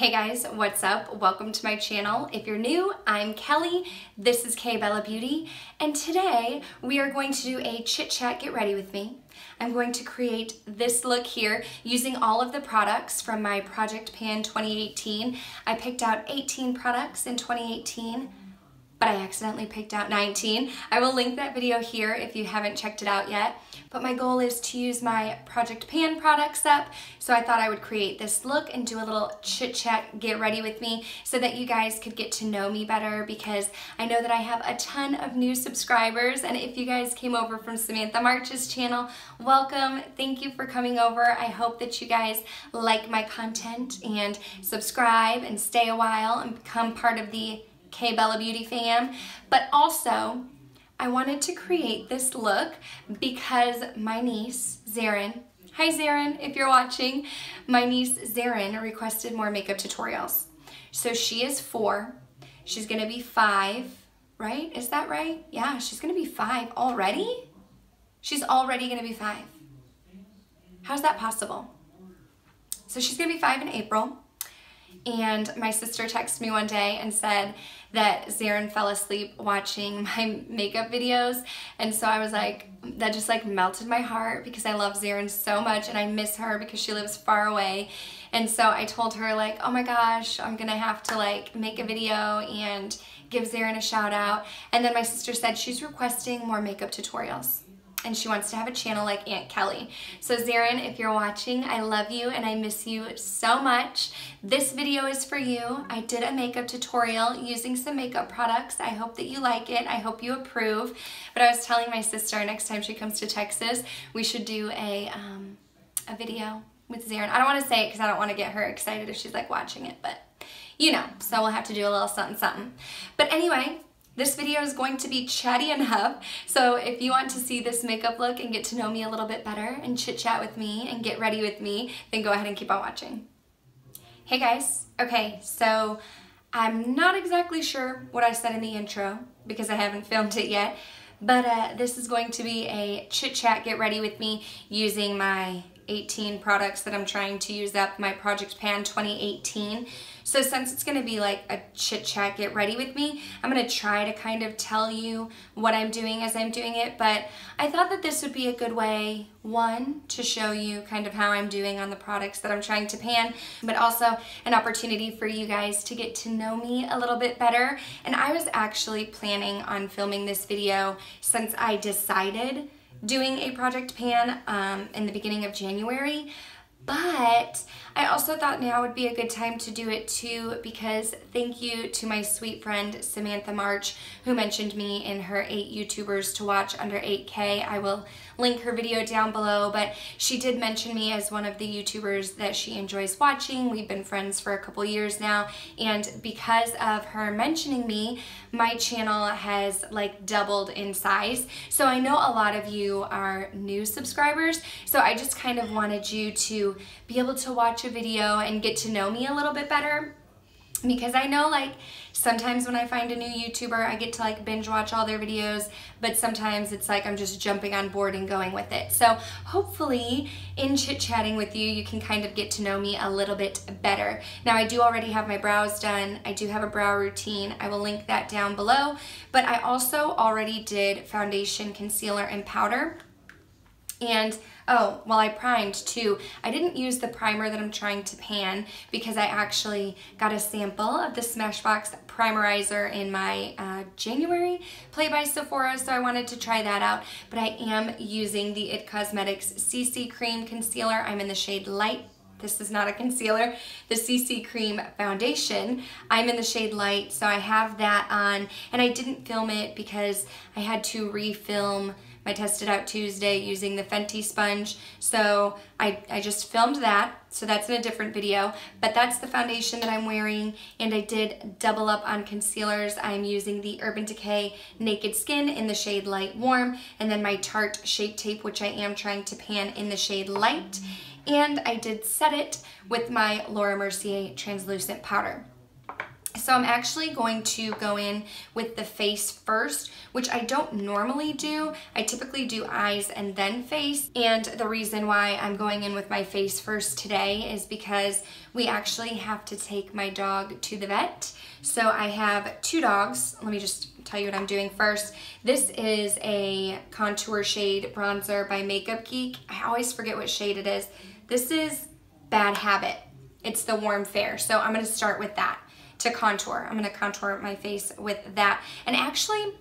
Hey guys, what's up? Welcome to my channel. If you're new, I'm Kelly. This is KBellaBeauty, and today we are going to do a chit chat. Get ready with me. I'm going to create this look here using all of the products from my Project Pan 2018. I picked out 18 products in 2018, but I accidentally picked out 19. I will link that video here if you haven't checked it out yet. But my goal is to use my Project Pan products up, so I thought I would create this look and do a little chit chat, get ready with me, so that you guys could get to know me better, because I know that I have a ton of new subscribers, and if you guys came over from Samantha March's channel, welcome. Thank you for coming over. I hope that you guys like my content and subscribe and stay a while and become part of the KBellaBeauty fam. But also, I wanted to create this look because my niece, Zarin, hi Zarin if you're watching, my niece Zarin requested more makeup tutorials. So she is 4, she's gonna be 5, right? Is that right? Yeah, she's gonna be 5 already? She's already gonna be 5. How's that possible? So she's gonna be 5 in April. And my sister texted me one day and said that Zarin fell asleep watching my makeup videos. And so I was like, that just like melted my heart, because I love Zarin so much and I miss her because she lives far away. And so I told her, like, oh my gosh, I'm gonna have to like make a video and give Zarin a shout out. And then my sister said she's requesting more makeup tutorials, and she wants to have a channel like Aunt Kelly. So Zarin, if you're watching, I love you and I miss you so much. This video is for you. I did a makeup tutorial using some makeup products. I hope that you like it. I hope you approve. But I was telling my sister next time she comes to Texas, we should do a video with Zarin. I don't want to say it because I don't want to get her excited if she's like watching it, but you know, so we'll have to do a little something something. But anyway, this video is going to be chatty enough, so if you want to see this makeup look and get to know me a little bit better and chit chat with me and get ready with me, then go ahead and keep on watching. Hey guys, okay, so I'm not exactly sure what I said in the intro because I haven't filmed it yet, but this is going to be a chit chat, get ready with me using my 18 products that I'm trying to use up, my Project Pan 2018. So since it's going to be like a chit chat, get ready with me, I'm going to try to kind of tell you what I'm doing as I'm doing it, but I thought that this would be a good way, one, to show you kind of how I'm doing on the products that I'm trying to pan, but also an opportunity for you guys to get to know me a little bit better. And I was actually planning on filming this video since I decided doing a Project Pan in the beginning of January, but I also thought now would be a good time to do it too, because thank you to my sweet friend Samantha March, who mentioned me in her 8 YouTubers to watch under 8K. I will link her video down below, but she did mention me as one of the YouTubers that she enjoys watching. We've been friends for a couple years now, and because of her mentioning me, my channel has like doubled in size. So I know a lot of you are new subscribers, so I just kind of wanted you to be able to watch a video and get to know me a little bit better, because I know like sometimes when I find a new YouTuber, I get to like binge watch all their videos, but sometimes it's like I'm just jumping on board and going with it. So hopefully in chit-chatting with you, you can kind of get to know me a little bit better. Now I do already have my brows done. I do have a brow routine. I will link that down below, but I also already did foundation, concealer, and powder. And oh, well, I primed too. I didn't use the primer that I'm trying to pan because I actually got a sample of the Smashbox primerizer in my January Play by Sephora, so I wanted to try that out. But I am using the IT Cosmetics CC Cream Concealer. I'm in the shade Light. This is not a concealer. The CC Cream Foundation. I'm in the shade Light, so I have that on. And I didn't film it because I had to refilm my Test It Out Tuesday using the Fenty sponge, so I just filmed that, so that's in a different video, but that's the foundation that I'm wearing, and I did double up on concealers. I'm using the Urban Decay Naked Skin in the shade Light Warm, and then my Tarte Shape Tape, which I am trying to pan in the shade Light, and I did set it with my Laura Mercier Translucent Powder. So I'm actually going to go in with the face first, which I don't normally do. I typically do eyes and then face. And the reason why I'm going in with my face first today is because we actually have to take my dog to the vet. So I have 2 dogs. Let me just tell you what I'm doing first. This is a contour shade bronzer by Makeup Geek. I always forget what shade it is. This is Bad Habit. It's the Warm Fair. So I'm gonna start with that to contour. I'm gonna contour my face with that. And actually,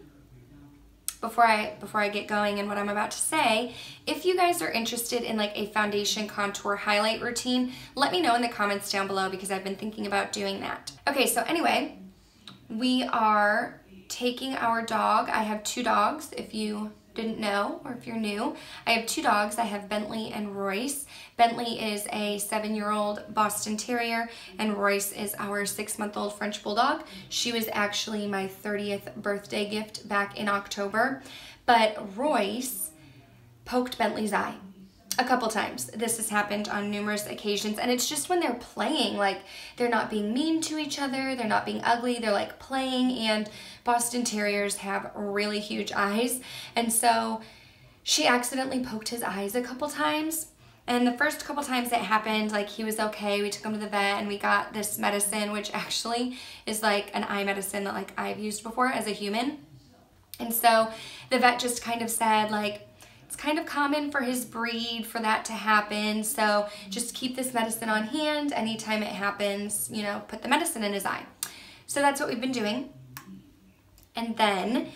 before I get going in what I'm about to say, if you guys are interested in like a foundation contour highlight routine, let me know in the comments down below because I've been thinking about doing that. Okay, so anyway, we are taking our dog. I have 2 dogs, if you didn't know, or if you're new. I have 2 dogs. I have Bentley and Royce. Bentley is a 7-year-old Boston Terrier, and Royce is our 6-month-old French Bulldog. She was actually my 30th birthday gift back in October, but Royce poked Bentley's eye a couple times. This has happened on numerous occasions, and it's just when they're playing, like they're not being mean to each other, they're not being ugly, they're like playing, and Boston Terriers have really huge eyes, and so she accidentally poked his eyes a couple times. And the first couple times it happened, like he was okay. We took him to the vet and we got this medicine, which actually is like an eye medicine that like I've used before as a human. And so the vet just kind of said like, it's kind of common for his breed for that to happen. So just keep this medicine on hand. Anytime it happens, you know, put the medicine in his eye. So that's what we've been doing. And then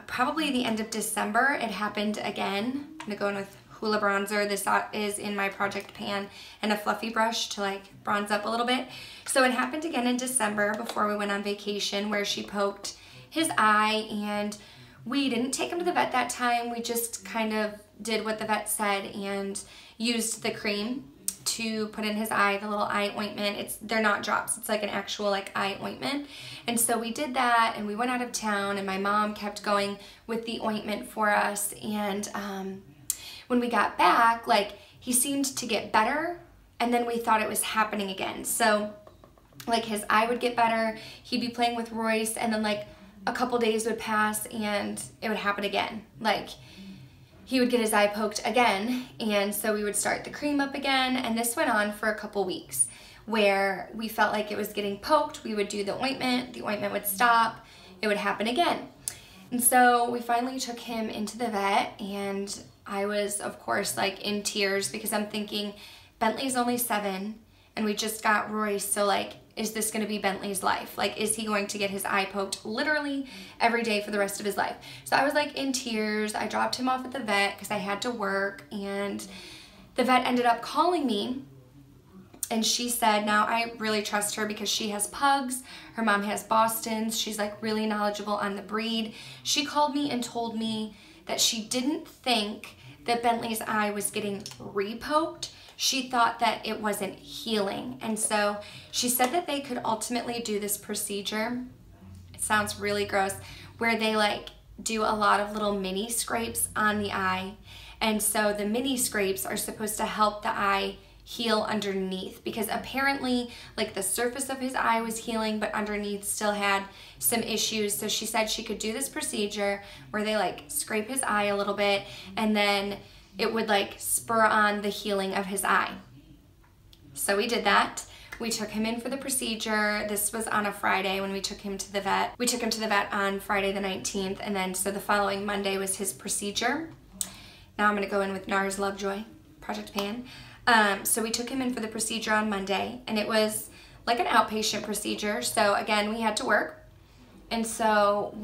probably the end of December, it happened again. I'm gonna go in with Hoola bronzer. This is in my project pan and a fluffy brush to like bronze up a little bit. So it happened again in December before we went on vacation where she poked his eye, and we didn't take him to the vet that time. We just kind of did what the vet said and used the cream to put in his eye, the little eye ointment. They're not drops, it's like an actual like eye ointment. And so we did that and we went out of town and my mom kept going with the ointment for us. And when we got back, like he seemed to get better and then we thought it was happening again. So like his eye would get better, he'd be playing with Royce, and then like a couple days would pass and it would happen again. Like he would get his eye poked again, and so we would start the cream up again, and this went on for a couple weeks where we felt like it was getting poked. We would do the ointment would stop, it would happen again. And so we finally took him into the vet, and I was of course like in tears because I'm thinking Bentley's only 7 and we just got Royce, so like, is this gonna be Bentley's life? Like, is he going to get his eye poked literally every day for the rest of his life? So I was like in tears. I dropped him off at the vet because I had to work, and the vet ended up calling me, and she said, now I really trust her because she has pugs, her mom has Bostons, she's like really knowledgeable on the breed. She called me and told me that she didn't think that Bentley's eye was getting re-poked. She thought that it wasn't healing. And so she said that they could ultimately do this procedure, it sounds really gross, where they like do a lot of little mini scrapes on the eye. And so the mini scrapes are supposed to help the eye heal underneath, because apparently like the surface of his eye was healing, but underneath still had some issues. So she said she could do this procedure where they like scrape his eye a little bit, and then it would like spur on the healing of his eye. So we did that. We took him in for the procedure. This was on a Friday when we took him to the vet. We took him to the vet on Friday the 19th, and then so the following Monday was his procedure. Now I'm gonna go in with NARS Lovejoy, Project Pan. So we took him in for the procedure on Monday, and it was like an outpatient procedure. So again, we had to work. And so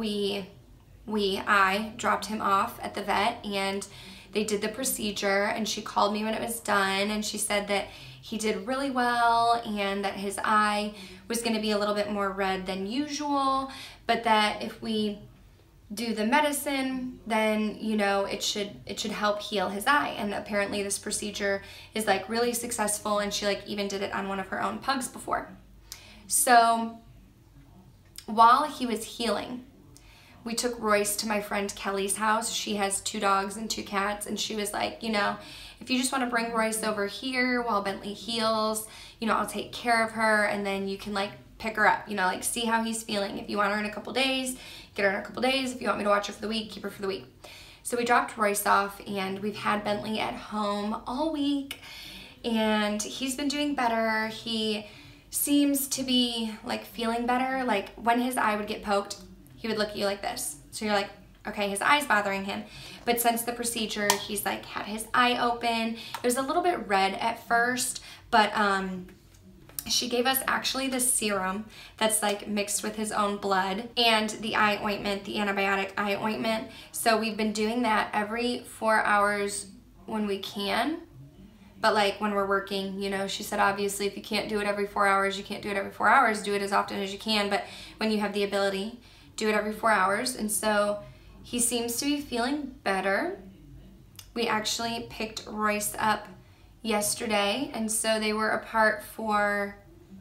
I dropped him off at the vet, and they did the procedure, and she called me when it was done, and she said that he did really well and that his eye was going to be a little bit more red than usual, but that if we do the medicine, then you know it should help heal his eye. And apparently this procedure is like really successful, and she like even did it on one of her own pugs before. So while he was healing, we took Royce to my friend Kelly's house. She has 2 dogs and 2 cats, and she was like, you know, if you just want to bring Royce over here while Bentley heals, you know, I'll take care of her, and then you can like pick her up, you know, like see how he's feeling. If you want her in a couple days, get her in a couple days. If you want me to watch her for the week, keep her for the week. So we dropped Royce off, and we've had Bentley at home all week, and he's been doing better. He seems to be like feeling better. Like when his eye would get poked, he would look at you like this. So you're like, okay, his eye's bothering him. But since the procedure, he's like had his eye open. It was a little bit red at first, but she gave us actually the serum that's like mixed with his own blood, and the eye ointment, the antibiotic eye ointment. So we've been doing that every 4 hours when we can. But like when we're working, you know, she said obviously if you can't do it every 4 hours, you can't do it every 4 hours. Do it as often as you can, but when you have the ability, do it every 4 hours. And so he seems to be feeling better. We actually picked Royce up yesterday, and so they were apart for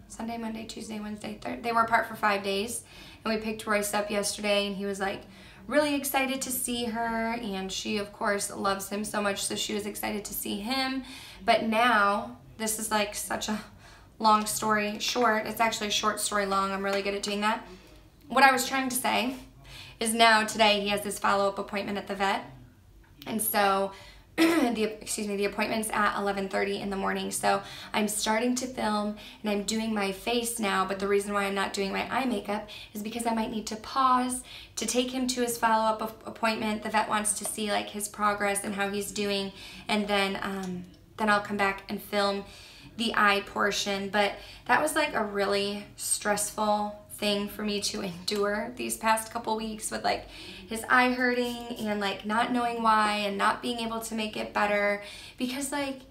Sunday, Monday, Tuesday, Wednesday, Thursday. They were apart for 5 days, and we picked Royce up yesterday, and he was like really excited to see her, and she of course loves him so much, so she was excited to see him. But now, this is like such a long story short. It's actually a short story long. I'm really good at doing that. What I was trying to say is now today he has this follow-up appointment at the vet, and so the appointment's at 11:30 in the morning. So I'm starting to film and I'm doing my face now, but the reason why I'm not doing my eye makeup is because I might need to pause to take him to his follow-up appointment. The vet wants to see like his progress and how he's doing, and then I'll come back and film the eye portion. But that was like a really stressful thing for me to endure these past couple weeks, with like his eye hurting and like not knowing why and not being able to make it better, because like,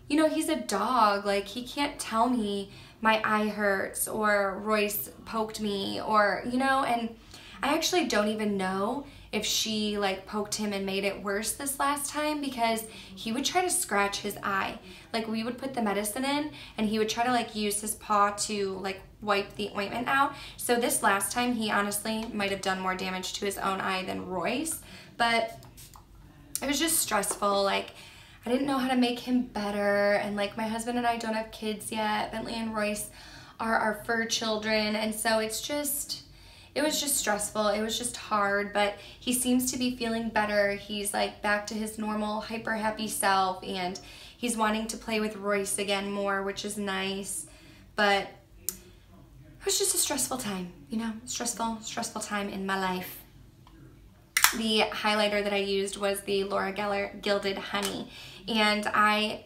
you know, he's a dog. Like he can't tell me my eye hurts or Royce poked me, or, you know, and I actually don't even know if she like poked him and made it worse this last time, because he would try to scratch his eye. Like we would put the medicine in and he would try to like use his paw to like wipe the ointment out. So this last time he honestly might have done more damage to his own eye than Royce, but it was just stressful. Like I didn't know how to make him better, and like my husband and I don't have kids yet. Bentley and Royce are our fur children, and so it was just stressful. It was just hard, but he seems to be feeling better. He's like back to his normal hyper happy self, and he's wanting to play with Royce again more, which is nice. But it was just a stressful time, you know, stressful time in my life. The highlighter that I used was the Laura Geller Gilded Honey, and I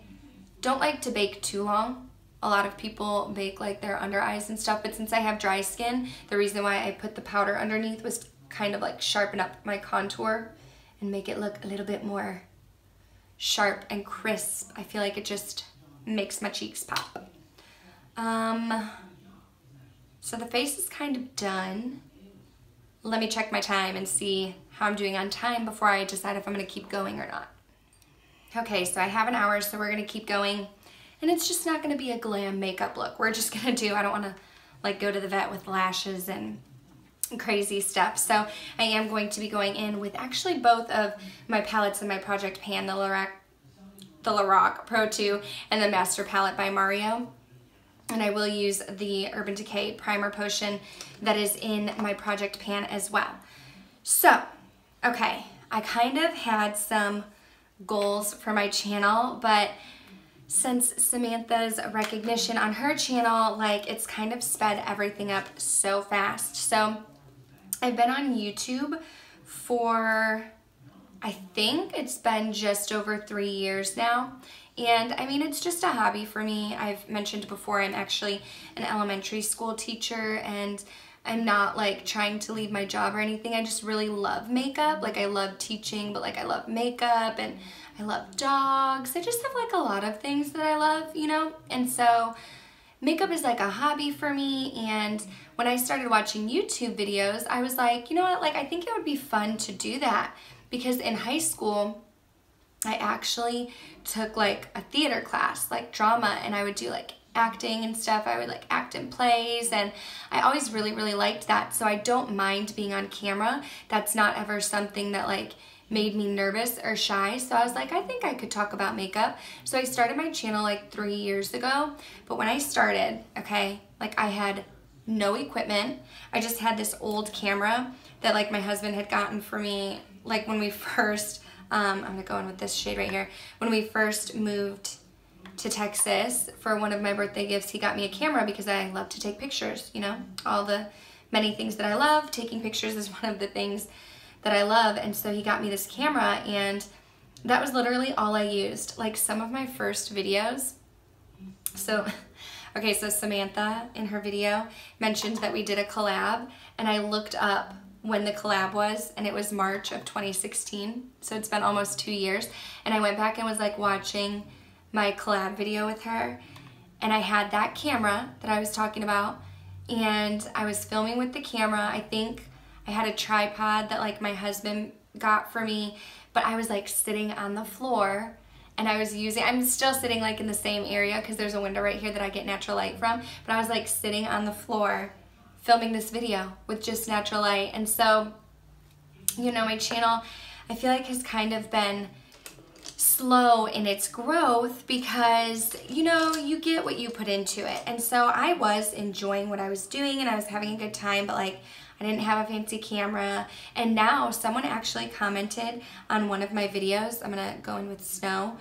don't like to bake too long. A lot of people bake like their under eyes and stuff, but since I have dry skin, the reason why I put the powder underneath was kind of like sharpen up my contour and make it look a little bit more sharp and crisp. I feel like it just makes my cheeks pop. So the face is kind of done. Let me check my time and see how I'm doing on time before I decide if I'm gonna keep going or not. Okay, so I have an hour, so we're gonna keep going. And it's just not gonna be a glam makeup look. We're just gonna do, I don't wanna like go to the vet with lashes and crazy stuff. So I am going to be going in with actually both of my palettes in my project pan, the Lorac Pro 2 and the Master Palette by Mario. And I will use the Urban Decay Primer Potion that is in my project pan as well. So, okay, I kind of had some goals for my channel, but since Samantha's recognition on her channel, like it's kind of sped everything up so fast. So I've been on YouTube for, I think it's been just over 3 years now. And I mean, it's just a hobby for me. I've mentioned before, I'm actually an elementary school teacher, and I'm not like trying to leave my job or anything. I just really love makeup. Like I love teaching, but like I love makeup and I love dogs. I just have like a lot of things that I love, you know? And so makeup is like a hobby for me. And when I started watching YouTube videos, I was like, you know what? Like I think it would be fun to do that, because in high school, I actually took like a theater class, like drama, and I would do like acting and stuff. I would like act in plays, and I always really, really liked that. So I don't mind being on camera. That's not ever something that like made me nervous or shy. So I was like, I think I could talk about makeup. So I started my channel like 3 years ago. But when I started, okay, like I had no equipment. I just had this old camera that like my husband had gotten for me like when we first, I'm gonna go in with this shade right here. When we first moved to Texas for one of my birthday gifts, he got me a camera because I love to take pictures, you know, all the many things that I love. Taking pictures is one of the things that I love. And so he got me this camera, and that was literally all I used. Like some of my first videos. So, okay, so Samantha in her video mentioned that we did a collab, and I looked up when the collab was, and it was March of 2016. So it's been almost 2 years. And I went back and was like watching my collab video with her, and I had that camera that I was talking about, and I was filming with the camera. I think I had a tripod that like my husband got for me, but I was like sitting on the floor, and I was using, I'm still sitting like in the same area because there's a window right here that I get natural light from, but I was like sitting on the floor filming this video with just natural light. And so, you know, my channel, I feel like has kind of been slow in its growth because, you know, you get what you put into it. And so I was enjoying what I was doing, and I was having a good time, but like I didn't have a fancy camera. And now someone actually commented on one of my videos. I'm gonna go in with snow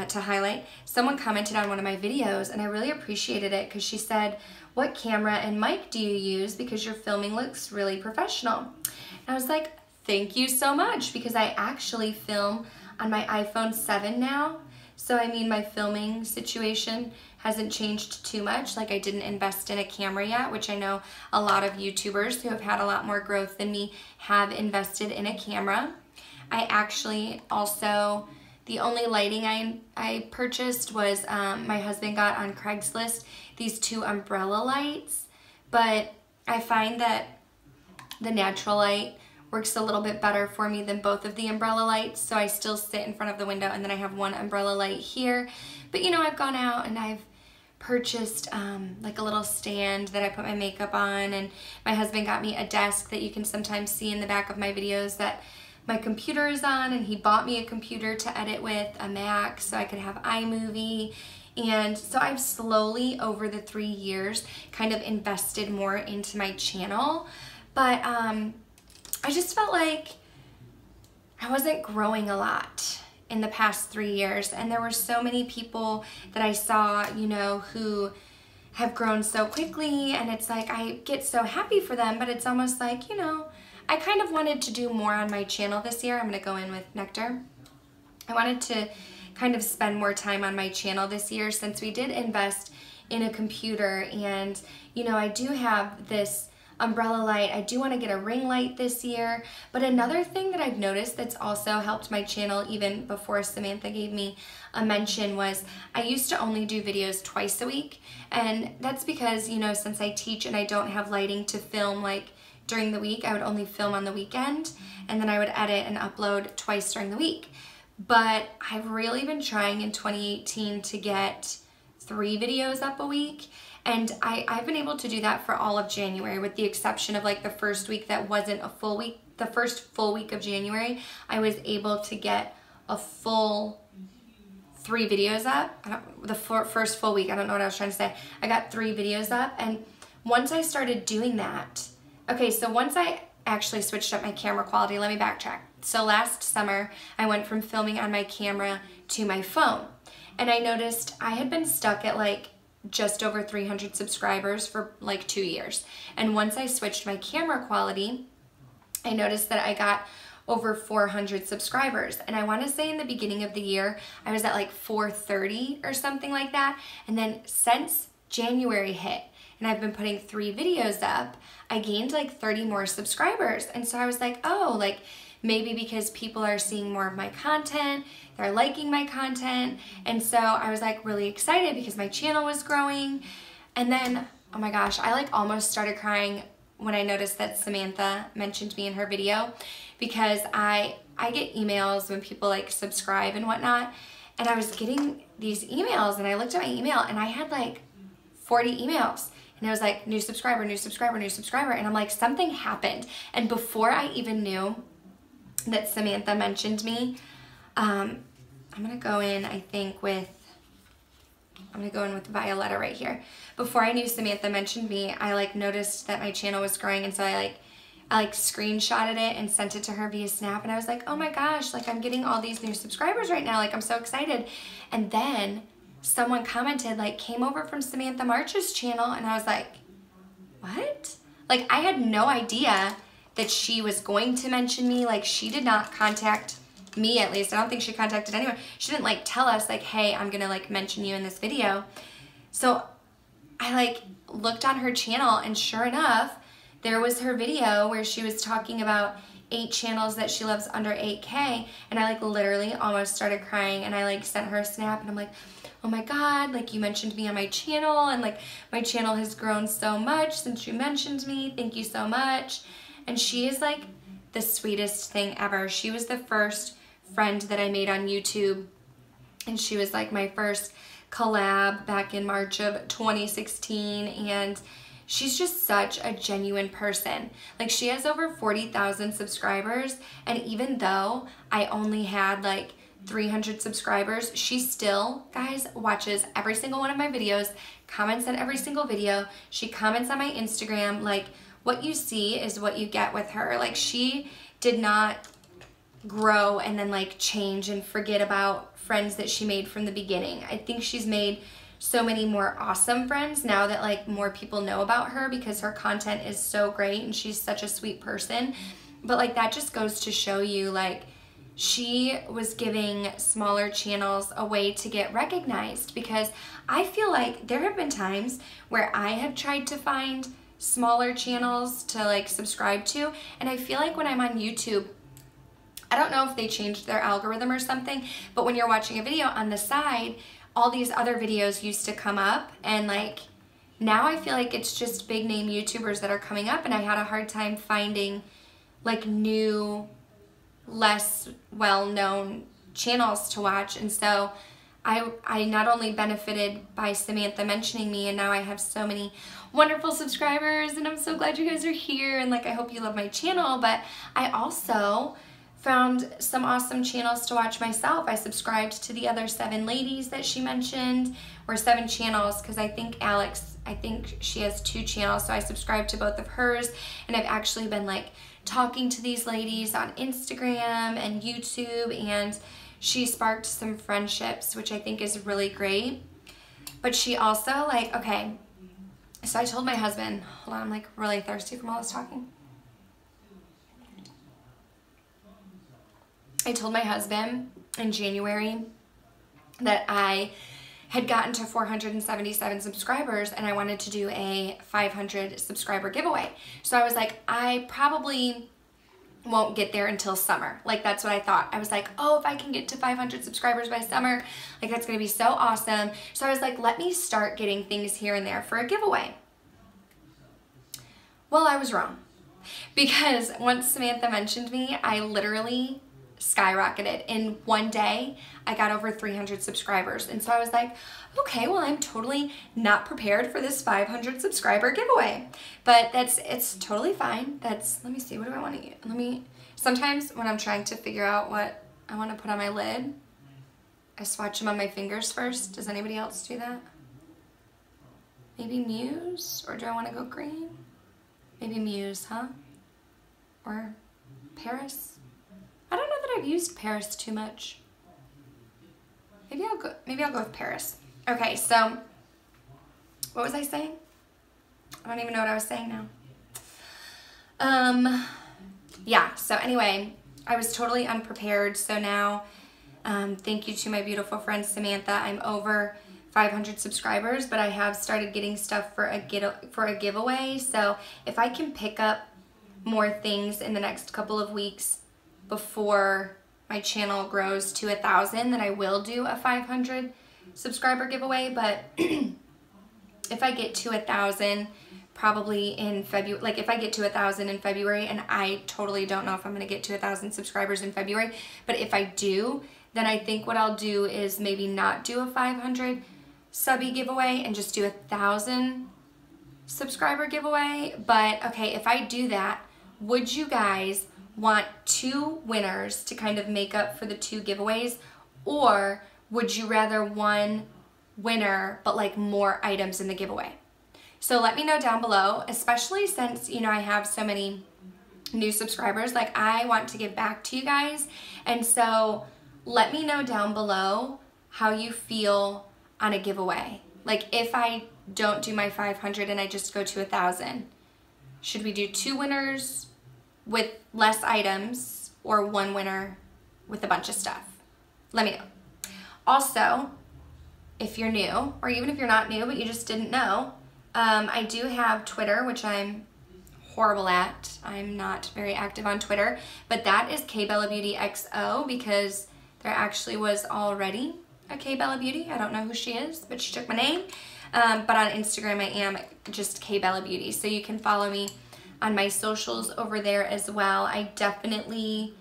to highlight. Someone commented on one of my videos, and I really appreciated it because she said, "What camera and mic do you use? Because your filming looks really professional." And I was like, thank you so much, because I actually film on my iPhone 7 now. So I mean, my filming situation hasn't changed too much. Like I didn't invest in a camera yet, which I know a lot of YouTubers who have had a lot more growth than me have invested in a camera. I actually also, the only lighting I purchased was my husband got on Craigslist these 2 umbrella lights, but I find that the natural light works a little bit better for me than both of the umbrella lights. So I still sit in front of the window, and then I have one umbrella light here. But you know, I've gone out and I've purchased like a little stand that I put my makeup on, and my husband got me a desk that you can sometimes see in the back of my videos that my computer is on, and he bought me a computer to edit with, a Mac, so I could have iMovie. And so I've slowly over the 3 years kind of invested more into my channel, but I just felt like I wasn't growing a lot in the past 3 years. And there were so many people that I saw, you know, who have grown so quickly, and it's like I get so happy for them, but it's almost like, you know, I kind of wanted to do more on my channel this year. I'm gonna go in with Nectar. I wanted to kind of spend more time on my channel this year since we did invest in a computer, and you know, I do have this umbrella light. I do want to get a ring light this year. But another thing that I've noticed that's also helped my channel even before Samantha gave me a mention was I used to only do videos twice a week, and that's because, you know, since I teach and I don't have lighting to film like during the week, I would only film on the weekend, and then I would edit and upload twice during the week. But I've really been trying in 2018 to get 3 videos up a week. And I've been able to do that for all of January, with the exception of like the first week that wasn't a full week. The first full week of January, I was able to get a full 3 videos up. The first full week, I don't know what I was trying to say. I got 3 videos up, and once I started doing that, okay, so once I actually switched up my camera quality, let me backtrack. So last summer, I went from filming on my camera to my phone, and I noticed I had been stuck at like just over 300 subscribers for like 2 years. And once I switched my camera quality, I noticed that I got over 400 subscribers. And I want to say in the beginning of the year, I was at like 430 or something like that. And then since January hit, and I've been putting 3 videos up, I gained like 30 more subscribers. And so I was like, oh, like maybe because people are seeing more of my content, they're liking my content. And so I was like really excited because my channel was growing. And then, oh my gosh, I like almost started crying when I noticed that Samantha mentioned me in her video, because I get emails when people like subscribe and whatnot. And I was getting these emails, and I looked at my email and I had like 40 emails. And it was like, new subscriber, new subscriber, new subscriber. And I'm like, something happened. And before I even knew that Samantha mentioned me, I'm gonna go in, I think, with I'm gonna go in with Violetta right here. Before I knew Samantha mentioned me, I like noticed that my channel was growing, and so I screenshotted it and sent it to her via Snap, and I was like, oh my gosh, like I'm getting all these new subscribers right now, like I'm so excited. And then someone commented, like, came over from Samantha March's channel, and I was like, what? Like, I had no idea that she was going to mention me. Like, she did not contact me, at least. I don't think she contacted anyone. She didn't like tell us like, hey, I'm gonna like mention you in this video. So I like looked on her channel, and sure enough, there was her video where she was talking about 8 channels that she loves under 8K, and I like literally almost started crying, and I like sent her a Snap, and I'm like, oh my God, like you mentioned me on my channel, and like my channel has grown so much since you mentioned me. Thank you so much. And she is like the sweetest thing ever. She was the first friend that I made on YouTube, and she was like my first collab back in March of 2016, and she's just such a genuine person. Like, she has over 40,000 subscribers, and even though I only had like 300 subscribers, she still, guys, watches every single one of my videos, comments on every single video. She comments on my Instagram. Like, what you see is what you get with her. Like, she did not grow and then like change and forget about friends that she made from the beginning. I think she's made so many more awesome friends now that like more people know about her, because her content is so great and she's such a sweet person. But like, that just goes to show you, like, she was giving smaller channels a way to get recognized, because I feel like there have been times where I have tried to find smaller channels to like subscribe to, and I feel like when I'm on YouTube, I don't know if they changed their algorithm or something, but when you're watching a video on the side, all these other videos used to come up, and like now I feel like it's just big name YouTubers that are coming up, and I had a hard time finding like new, less well-known channels to watch. And so I not only benefited by Samantha mentioning me, and now I have so many wonderful subscribers, and I'm so glad you guys are here, and like I hope you love my channel, but I also found some awesome channels to watch myself. I subscribed to the other 7 ladies that she mentioned, or 7 channels, because I think she has 2 channels, so I subscribed to both of hers, and I've actually been like talking to these ladies on Instagram and YouTube, and she sparked some friendships, which I think is really great. But she also, like, okay, so I told my husband, hold on, I'm like really thirsty from all this talking. I told my husband in January that I had gotten to 477 subscribers, and I wanted to do a 500 subscriber giveaway. So I was like, I probably won't get there until summer. Like, that's what I thought. I was like, oh, if I can get to 500 subscribers by summer, like that's gonna be so awesome. So I was like, let me start getting things here and there for a giveaway. Well, I was wrong, because once Samantha mentioned me, I literally skyrocketed. In one day, I got over 300 subscribers. And so I was like, okay, well, I'm totally not prepared for this 500 subscriber giveaway. But it's totally fine. Let me see, what do I want to use? Sometimes when I'm trying to figure out what I want to put on my lid, I swatch them on my fingers first. Does anybody else do that? Maybe Muse? Or do I want to go green? Maybe Muse, huh? Or Paris? I don't know that I've used Paris too much. Maybe I'll go with Paris. Okay, so what was I saying? I don't even know what I was saying now. Yeah, so anyway, I was totally unprepared. So now, thank you to my beautiful friend Samantha, I'm over 500 subscribers, but I have started getting stuff for a giveaway. So if I can pick up more things in the next couple of weeks before my channel grows to 1,000, then I will do a 500 subscriber giveaway. But if I get to 1,000 probably in February, like if I get to 1,000 in February, and I totally don't know if I'm gonna get to 1,000 subscribers in February, but if I do, then I think what I'll do is maybe not do a 500 subby giveaway and just do 1,000 subscriber giveaway. But okay, if I do that, would you guys want 2 winners to kind of make up for the 2 giveaways, or would you rather one winner, but like more items in the giveaway. So let me know down below, especially since, you know, I have so many new subscribers. Like, I want to give back to you guys. And so let me know down below how you feel on a giveaway. Like, if I don't do my 500 and I just go to 1,000, should we do 2 winners with less items or 1 winner with a bunch of stuff? Let me know. Also, if you're new, or even if you're not new but you just didn't know, I do have Twitter, which I'm horrible at. I'm not very active on Twitter, but that is KBellaBeauty because there actually was already a KBellaBeauty. I don't know who she is, but she took my name. But on Instagram, I am just KBellaBeauty, so you can follow me on my socials over there as well. I definitely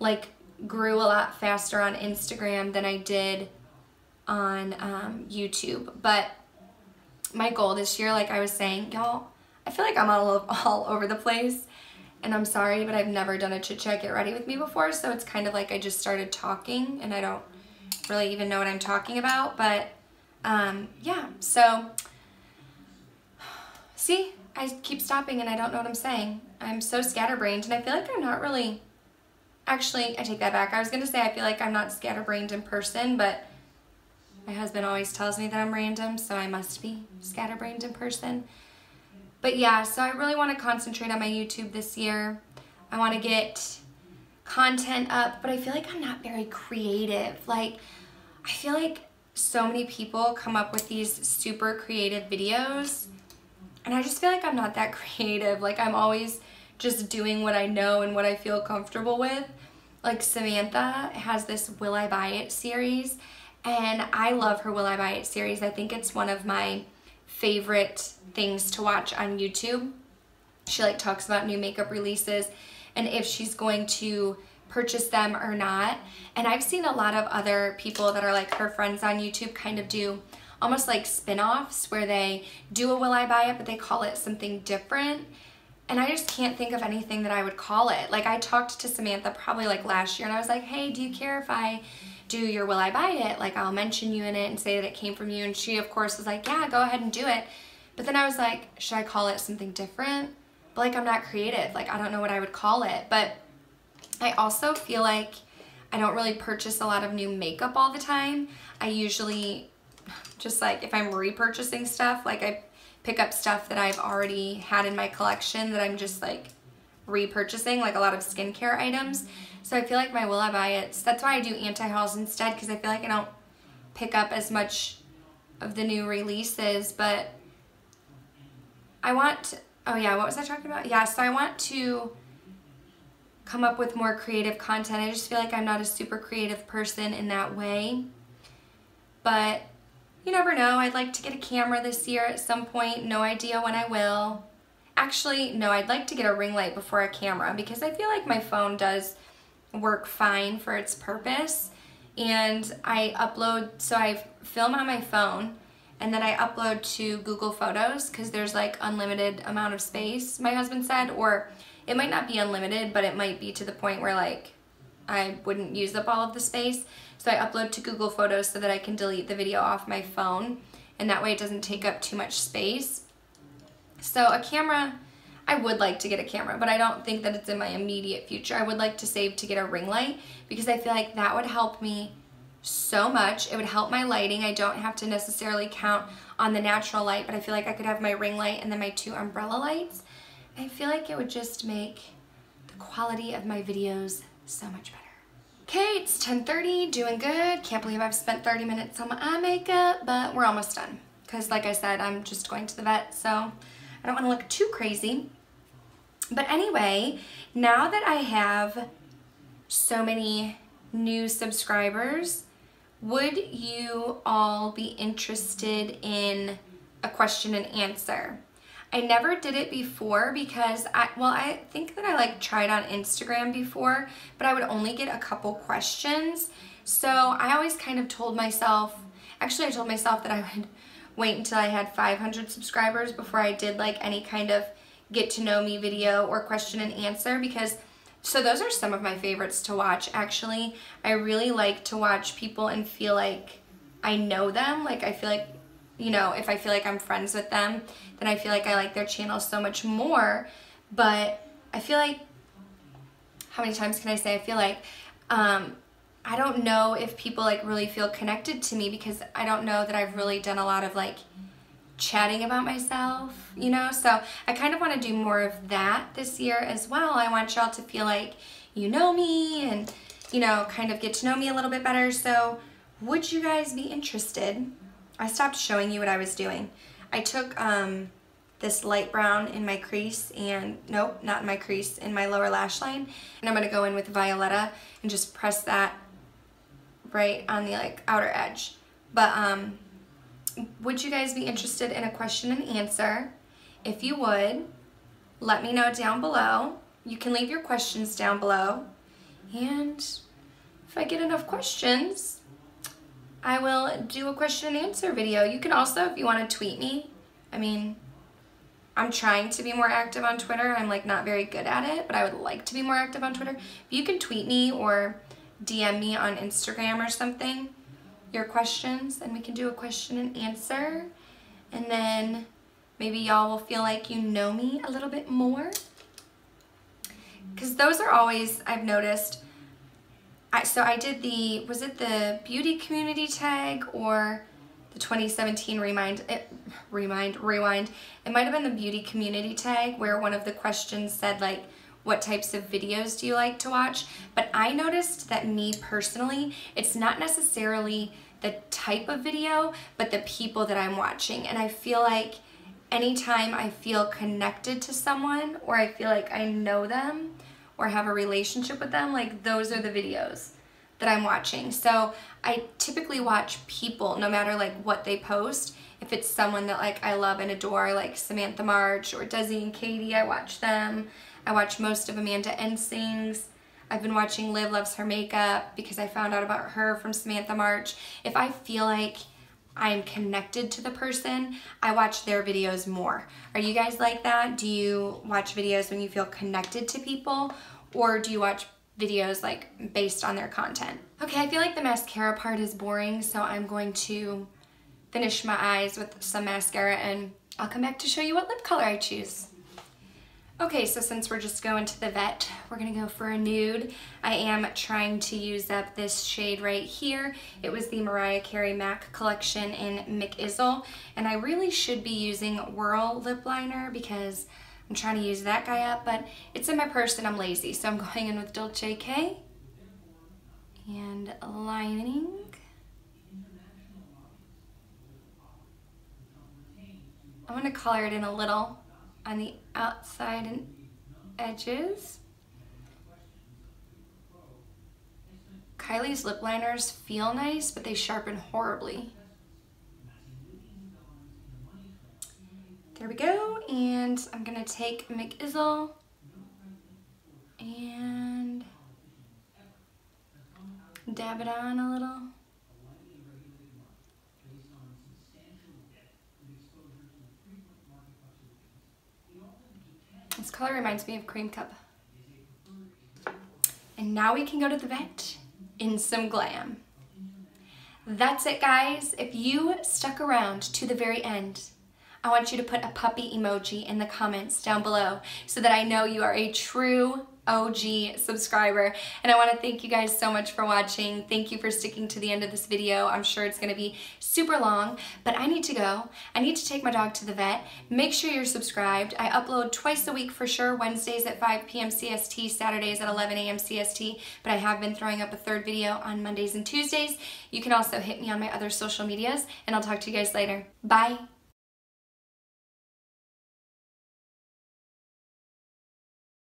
like grew a lot faster on Instagram than I did on YouTube, but my goal this year, like I was saying, y'all, I feel like I'm all over the place, and I'm sorry, but I've never done a chit chat get ready with me before, so it's kind of like I just started talking and I don't really even know what I'm talking about. But yeah, so see, I keep stopping and I don't know what I'm saying. I'm so scatterbrained, and I feel like I'm not really, actually, I take that back. I was gonna say I feel like I'm not scatterbrained in person, but my husband always tells me that I'm random, so I must be scatterbrained in person. But yeah, so I really want to concentrate on my YouTube this year. I want to get content up, but I feel like I'm not very creative. Like, I feel like so many people come up with these super creative videos, and I just feel like I'm not that creative. Like, I'm always just doing what I know and what I feel comfortable with. Like, Samantha has this Will I Buy It series, and I love her Will I Buy It series. I think it's one of my favorite things to watch on YouTube. She like talks about new makeup releases and if she's going to purchase them or not. And I've seen a lot of other people that are like her friends on YouTube kind of do almost like spin-offs where they do a Will I Buy It, but they call it something different. And I just can't think of anything that I would call it. Like, I talked to Samantha probably like last year, and I was like, hey, do you care if I do your Will I Buy It? Like, I'll mention you in it and say that it came from you. And she, of course, was like, yeah, go ahead and do it. But then I was like, should I call it something different? But like, I'm not creative. Like, I don't know what I would call it. But I also feel like I don't really purchase a lot of new makeup all the time. I usually just like, if I'm repurchasing stuff, like I pick up stuff that I've already had in my collection that I'm just like repurchasing, like a lot of skincare items. So I feel like my Will I Buy It, that's why I do anti-hauls instead, because I feel like I don't pick up as much of the new releases. But I want, oh yeah, what was I talking about? Yeah, so I want to come up with more creative content. I just feel like I'm not a super creative person in that way. But you never know. I'd like to get a camera this year at some point. No idea when I will. Actually, no, I'd like to get a ring light before a camera, because I feel like my phone does work fine for its purpose. And I upload, so I film on my phone and then I upload to Google Photos because there's like unlimited amount of space, my husband said, or it might not be unlimited, but it might be to the point where like I wouldn't use up all of the space. So I upload to Google Photos so that I can delete the video off my phone, and that way it doesn't take up too much space. So a camera, I would like to get a camera, but I don't think that it's in my immediate future. I would like to save to get a ring light because I feel like that would help me so much. It would help my lighting. I don't have to necessarily count on the natural light, but I feel like I could have my ring light and then my 2 umbrella lights. I feel like it would just make the quality of my videos so much better. Okay, it's 10:30, doing good. Can't believe I've spent 30 minutes on my eye makeup, but we're almost done. Because like I said, I'm just going to the vet, so I don't want to look too crazy. But anyway, now that I have so many new subscribers, would you all be interested in a question and answer? I never did it before because I think that I like tried on Instagram before, but I would only get a couple questions. So I always kind of told myself, actually I told myself that I would wait until I had 500 subscribers before I did like any kind of get to know me video or question and answer, because so those are some of my favorites to watch actually. I really like to watch people and feel like I know them. Like, I feel like, you know, if I feel like I'm friends with them, then I feel like I like their channel so much more. But I feel like, how many times can I say, I feel like, I don't know if people like really feel connected to me, because I don't know that I've really done a lot of like chatting about myself, you know? So I kind of want to do more of that this year as well. I want y'all to feel like you know me and, you know, kind of get to know me a little bit better. So would you guys be interested? I stopped showing you what I was doing. I took this light brown in my crease, and nope, not in my crease, in my lower lash line, and I'm going to go in with Violetta and just press that right on the like outer edge. But would you guys be interested in a question and answer? If you would, let me know down below. You can leave your questions down below, and if I get enough questions, I will do a question and answer video. You can also, if you want to tweet me, I mean, I'm trying to be more active on Twitter. I'm like not very good at it, but I would like to be more active on Twitter. If you can tweet me or DM me on Instagram or something, your questions, and we can do a question and answer. And then maybe y'all will feel like you know me a little bit more. Because those are always, I've noticed, so I did the, was it the beauty community tag or the 2017 rewind? It might have been the beauty community tag, where one of the questions said like, what types of videos do you like to watch? But I noticed that me personally, it's not necessarily the type of video, but the people that I'm watching. And I feel like anytime I feel connected to someone, or I feel like I know them or have a relationship with them, like those are the videos that I'm watching. So I typically watch people, no matter like what they post. If it's someone that like I love and adore, like Samantha March or Desi and Katie, I watch them. I watch most of Amanda Ensing's. I've been watching Liv Loves Her Makeup because I found out about her from Samantha March. If I feel like I'm connected to the person, I watch their videos more. Are you guys like that? Do you watch videos when you feel connected to people, or do you watch videos like based on their content? Okay, I feel like the mascara part is boring, so I'm going to finish my eyes with some mascara, and I'll come back to show you what lip color I choose. Okay, so since we're just going to the vet, we're gonna go for a nude. I am trying to use up this shade right here. It was the Mariah Carey MAC collection in McIzzle, and I really should be using Whirl lip liner because I'm trying to use that guy up, but it's in my purse and I'm lazy, so I'm going in with Dolce K and lining. I'm gonna color it in a little on the outside and edges. Kylie's lip liners feel nice, but they sharpen horribly. There we go, and I'm gonna take McIzzle and dab it on a little. This color reminds me of Cream Cup. And now we can go to the vet in some glam. That's it, guys. If you stuck around to the very end, I want you to put a puppy emoji in the comments down below so that I know you are a true OG subscriber. And I want to thank you guys so much for watching. Thank you for sticking to the end of this video. I'm sure it's going to be super long, but I need to go. I need to take my dog to the vet. Make sure you're subscribed. I upload twice a week for sure, Wednesdays at 5 p.m. CST, Saturdays at 11 a.m. CST, but I have been throwing up a third video on Mondays and Tuesdays. You can also hit me on my other social medias, and I'll talk to you guys later. Bye.